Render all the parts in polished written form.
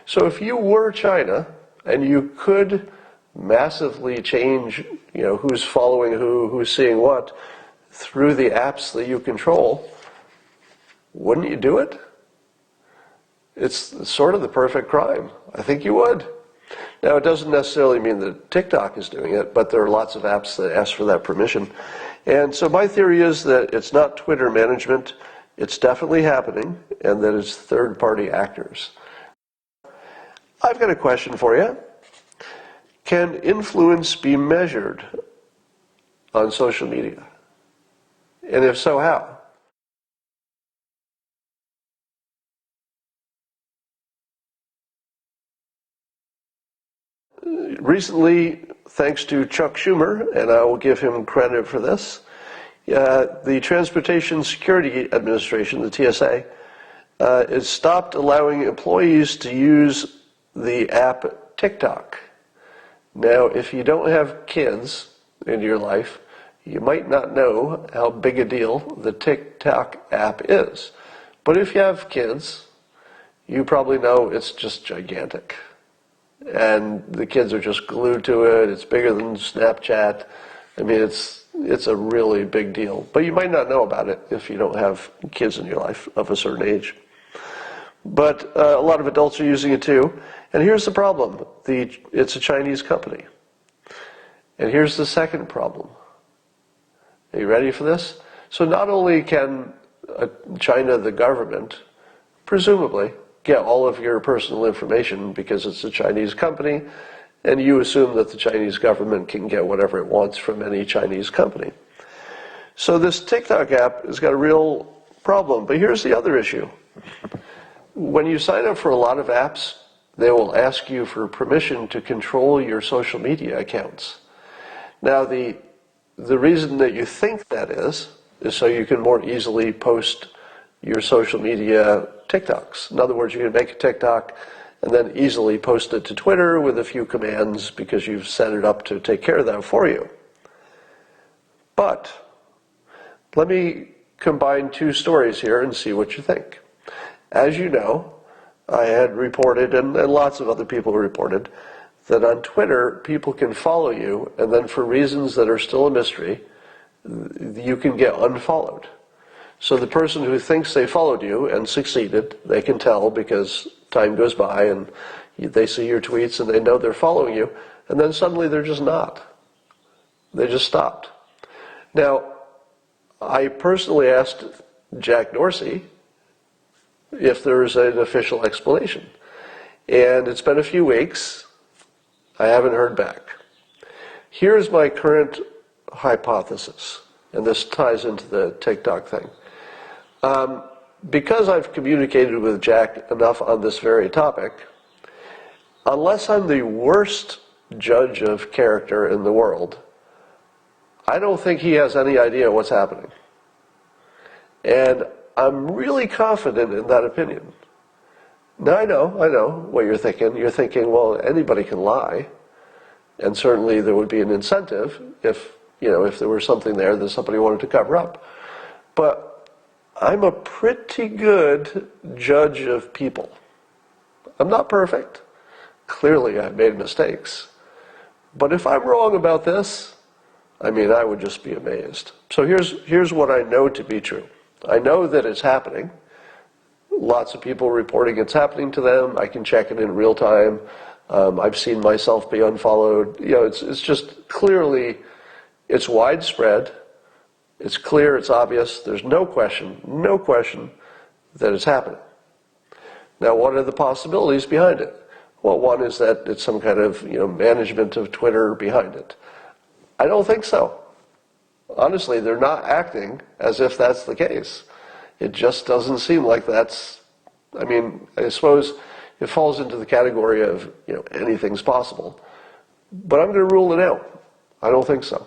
So if you were China and you could massively change, who's following who, who's seeing what through the apps that you control, wouldn't you do it? It's sort of the perfect crime. I think you would. Now, it doesn't necessarily mean that TikTok is doing it, but there are lots of apps that ask for that permission. And so my theory is that it's not Twitter management, it's definitely happening, and that it's third-party actors. I've got a question for you. Can influence be measured on social media? And if so, how? Recently, thanks to Chuck Schumer, and I will give him credit for this, the Transportation Security Administration, the TSA, has stopped allowing employees to use the app TikTok. Now, if you don't have kids in your life, you might not know how big a deal the TikTok app is. But if you have kids, you probably know it's just gigantic. And the kids are just glued to it. It's bigger than Snapchat. I mean, it's a really big deal. But you might not know about it if you don't have kids in your life of a certain age. But a lot of adults are using it too. And here's the problem. It's a Chinese company. And here's the second problem. Are you ready for this? So not only can China, the government, presumably, get all of your personal information because it's a Chinese company, and you assume that the Chinese government can get whatever it wants from any Chinese company. So this TikTok app has got a real problem. But here's the other issue. When you sign up for a lot of apps, they will ask you for permission to control your social media accounts. Now, the reason that you think that is so you can more easily post your social media TikToks. In other words, you can make a TikTok and then easily post it to Twitter with a few commands because you've set it up to take care of that for you. But let me combine two stories here and see what you think. As you know, I had reported, and lots of other people reported, that on Twitter, people can follow you, and then for reasons that are still a mystery, you can get unfollowed. So the person who thinks they followed you and succeeded, they can tell because time goes by and they see your tweets and they know they're following you, and then suddenly they're just not. They just stopped. Now, I personally asked Jack Dorsey if there's an official explanation. And it's been a few weeks. I haven't heard back. Here's my current hypothesis, and this ties into the TikTok thing. Because I've communicated with Jack enough on this very topic, unless I'm the worst judge of character in the world, I don't think he has any idea what's happening. And I'm really confident in that opinion. Now, I know what you're thinking. You're thinking, well, anybody can lie. And certainly there would be an incentive if there were something there that somebody wanted to cover up. But I'm a pretty good judge of people. I'm not perfect. Clearly, I've made mistakes. But if I'm wrong about this, I would just be amazed. So here's what I know to be true. I know that it's happening. Lots of people reporting it's happening to them. I can check it in real time. I've seen myself be unfollowed. It's just clearly, it's widespread. It's clear, it's obvious. There's no question that it's happening. Now, what are the possibilities behind it? Well, one is that it's some kind of management of Twitter behind it. I don't think so. Honestly, they're not acting as if that's the case. It just doesn't seem like that's, I suppose it falls into the category of, anything's possible. But I'm going to rule it out. I don't think so.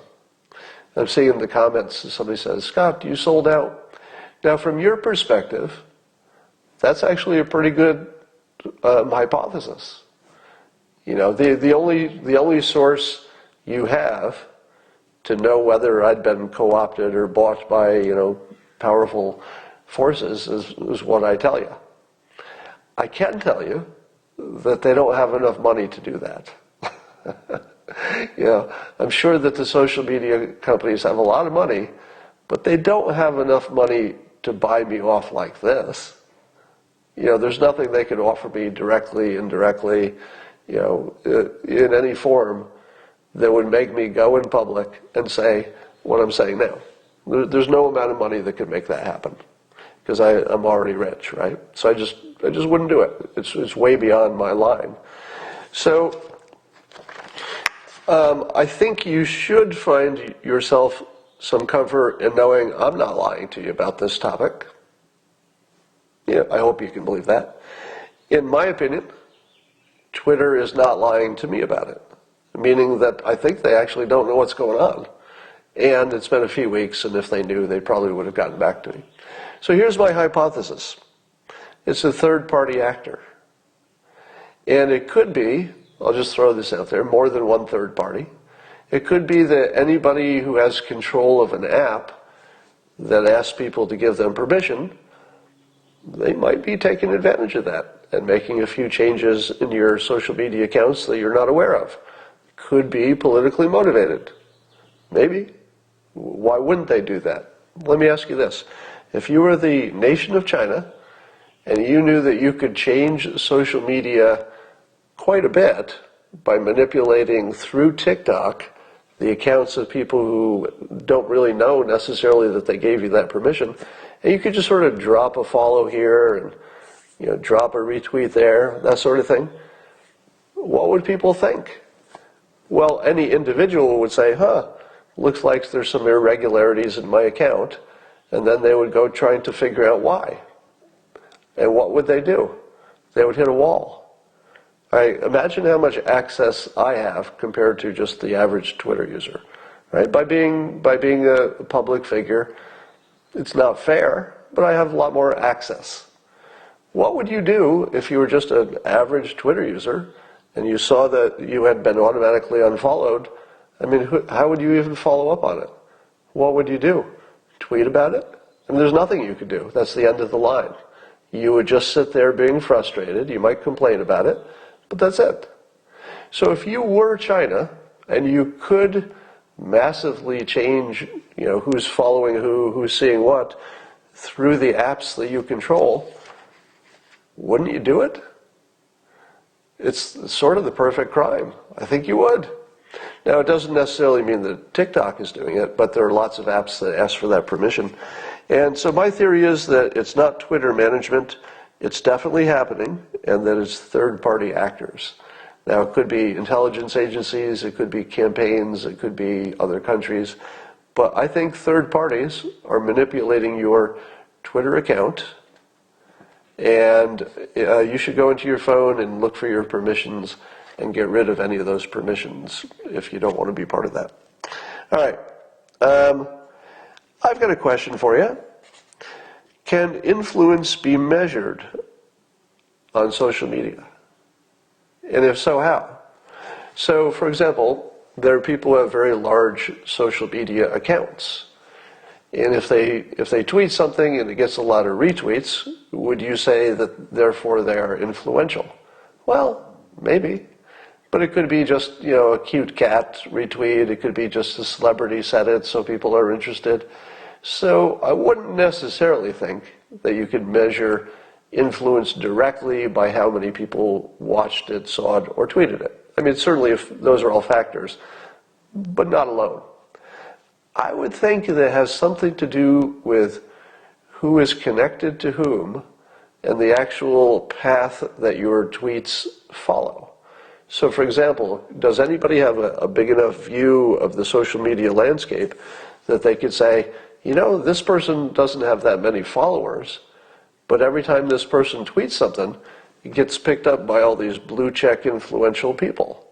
I'm seeing in the comments, somebody says, Scott, you sold out. Now, from your perspective, that's actually a pretty good hypothesis. The only source you have to know whether I'd been co-opted or bought by, powerful forces is what I tell you. I can tell you that they don't have enough money to do that. I'm sure that the social media companies have a lot of money, but they don't have enough money to buy me off like this. There's nothing they could offer me directly, indirectly, in any form that would make me go in public and say what I'm saying now. There's no amount of money that could make that happen, because I'm already rich, right? So I just wouldn't do it. It's way beyond my line. So I think you should find yourself some comfort in knowing I'm not lying to you about this topic. I hope you can believe that. In my opinion, Twitter is not lying to me about it, meaning that I think they actually don't know what's going on. And it's been a few weeks, and if they knew, they probably would have gotten back to me. So here's my hypothesis. It's a third-party actor. And it could be, I'll just throw this out there, more than one third party. It could be that anybody who has control of an app that asks people to give them permission, they might be taking advantage of that and making a few changes in your social media accounts that you're not aware of. Could be politically motivated. Maybe. Why wouldn't they do that? Let me ask you this. If you were the nation of China and you knew that you could change social media quite a bit by manipulating through TikTok the accounts of people who don't really know necessarily that they gave you that permission, and you could just sort of drop a follow here and drop a retweet there, that sort of thing, what would people think? Well, any individual would say, looks like there's some irregularities in my account, and then they would go trying to figure out why. And what would they do? They would hit a wall. Imagine how much access I have compared to just the average Twitter user, right? By being a public figure, it's not fair, but I have a lot more access. What would you do if you were just an average Twitter user and you saw that you had been automatically unfollowed? I mean, how would you even follow up on it? What would you do? Tweet about it? And there's nothing you could do. That's the end of the line. You would just sit there being frustrated. You might complain about it, but that's it. So if you were China and you could massively change, who's following who's seeing what through the apps that you control, wouldn't you do it? It's sort of the perfect crime. I think you would. Now, it doesn't necessarily mean that TikTok is doing it, but there are lots of apps that ask for that permission. And so my theory is that it's not Twitter management. It's definitely happening, and that it's third-party actors. Now, it could be intelligence agencies, it could be campaigns, it could be other countries, but I think third parties are manipulating your Twitter account, and you should go into your phone and look for your permissions and get rid of any of those permissions if you don't want to be part of that. All right. I've got a question for you. Can influence be measured on social media? And if so, how? So, for example, there are people who have very large social media accounts. And if they tweet something and it gets a lot of retweets, would you say that therefore they are influential? Well, maybe. But it could be just, a cute cat retweet. It could be just a celebrity said it, so people are interested. So I wouldn't necessarily think that you could measure influence directly by how many people watched it, saw it, or tweeted it. I mean, certainly if those are all factors, but not alone. I would think that it has something to do with who is connected to whom and the actual path that your tweets follow. So, for example, does anybody have a big enough view of the social media landscape that they could say, this person doesn't have that many followers, but every time this person tweets something, it gets picked up by all these blue check influential people.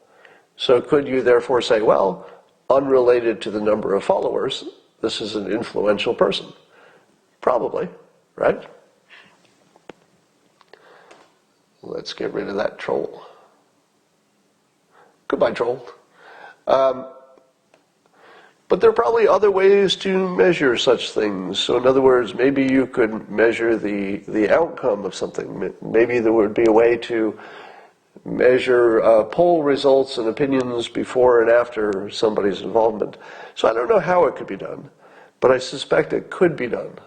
So could you therefore say, well, unrelated to the number of followers, this is an influential person? Probably, right? Let's get rid of that troll. Goodbye, troll. But there are probably other ways to measure such things. So in other words, maybe you could measure the outcome of something. Maybe there would be a way to measure poll results and opinions before and after somebody's involvement. So I don't know how it could be done, but I suspect it could be done.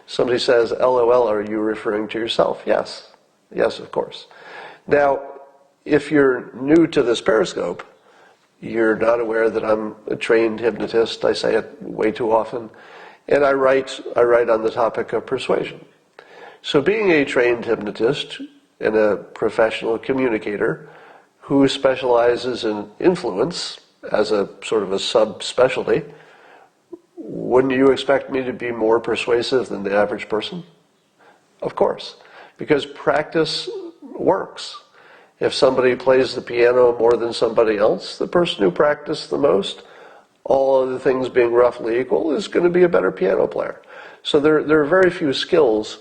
Somebody says, LOL, are you referring to yourself? Yes. Yes, of course. Now, if you're new to this Periscope, you're not aware that I'm a trained hypnotist. I say it way too often. And I write on the topic of persuasion. So being a trained hypnotist and a professional communicator who specializes in influence as a sort of a subspecialty, wouldn't you expect me to be more persuasive than the average person? Of course, because practice works. If somebody plays the piano more than somebody else, the person who practiced the most, all other things being roughly equal, is going to be a better piano player. So there are very few skills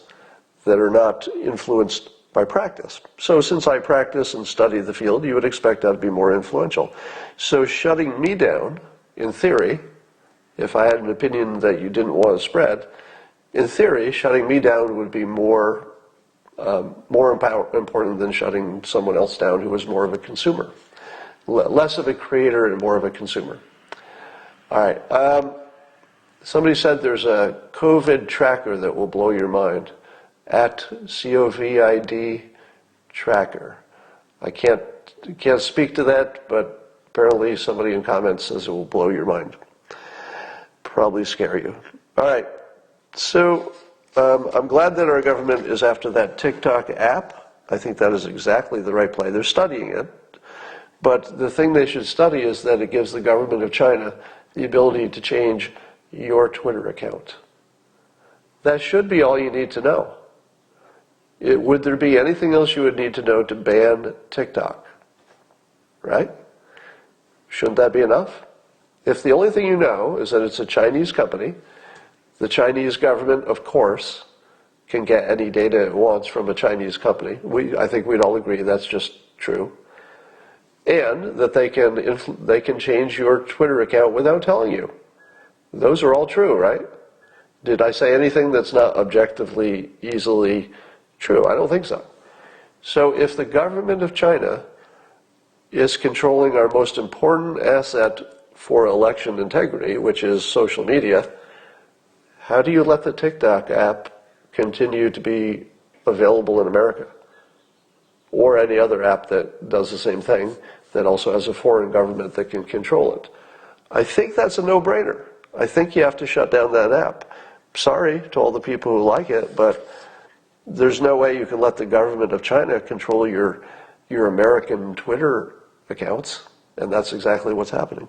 that are not influenced by practice. So since I practice and study the field, you would expect that to be more influential. So shutting me down, in theory, if I had an opinion that you didn't want to spread, in theory, shutting me down would be more important than shutting someone else down who was more of a consumer. Less of a creator and more of a consumer. All right. Somebody said there's a COVID tracker that will blow your mind. At COVID tracker. I can't speak to that, but apparently somebody in comments says it will blow your mind. Probably scare you. All right. So I'm glad that our government is after that TikTok app. I think that is exactly the right play. They're studying it. But the thing they should study is that it gives the government of China the ability to change your Twitter account. That should be all you need to know. Would there be anything else you would need to know to ban TikTok? Right? Shouldn't that be enough? If the only thing you know is that it's a Chinese company, the Chinese government, of course, can get any data it wants from a Chinese company. I think we'd all agree that's just true. And that they can change your Twitter account without telling you. Those are all true, right? Did I say anything that's not objectively easily true? I don't think so. So if the government of China is controlling our most important asset for election integrity, which is social media, how do you let the TikTok app continue to be available in America? Or any other app that does the same thing, that also has a foreign government that can control it? I think that's a no-brainer. I think you have to shut down that app. Sorry to all the people who like it, but there's no way you can let the government of China control your American Twitter accounts, and that's exactly what's happening.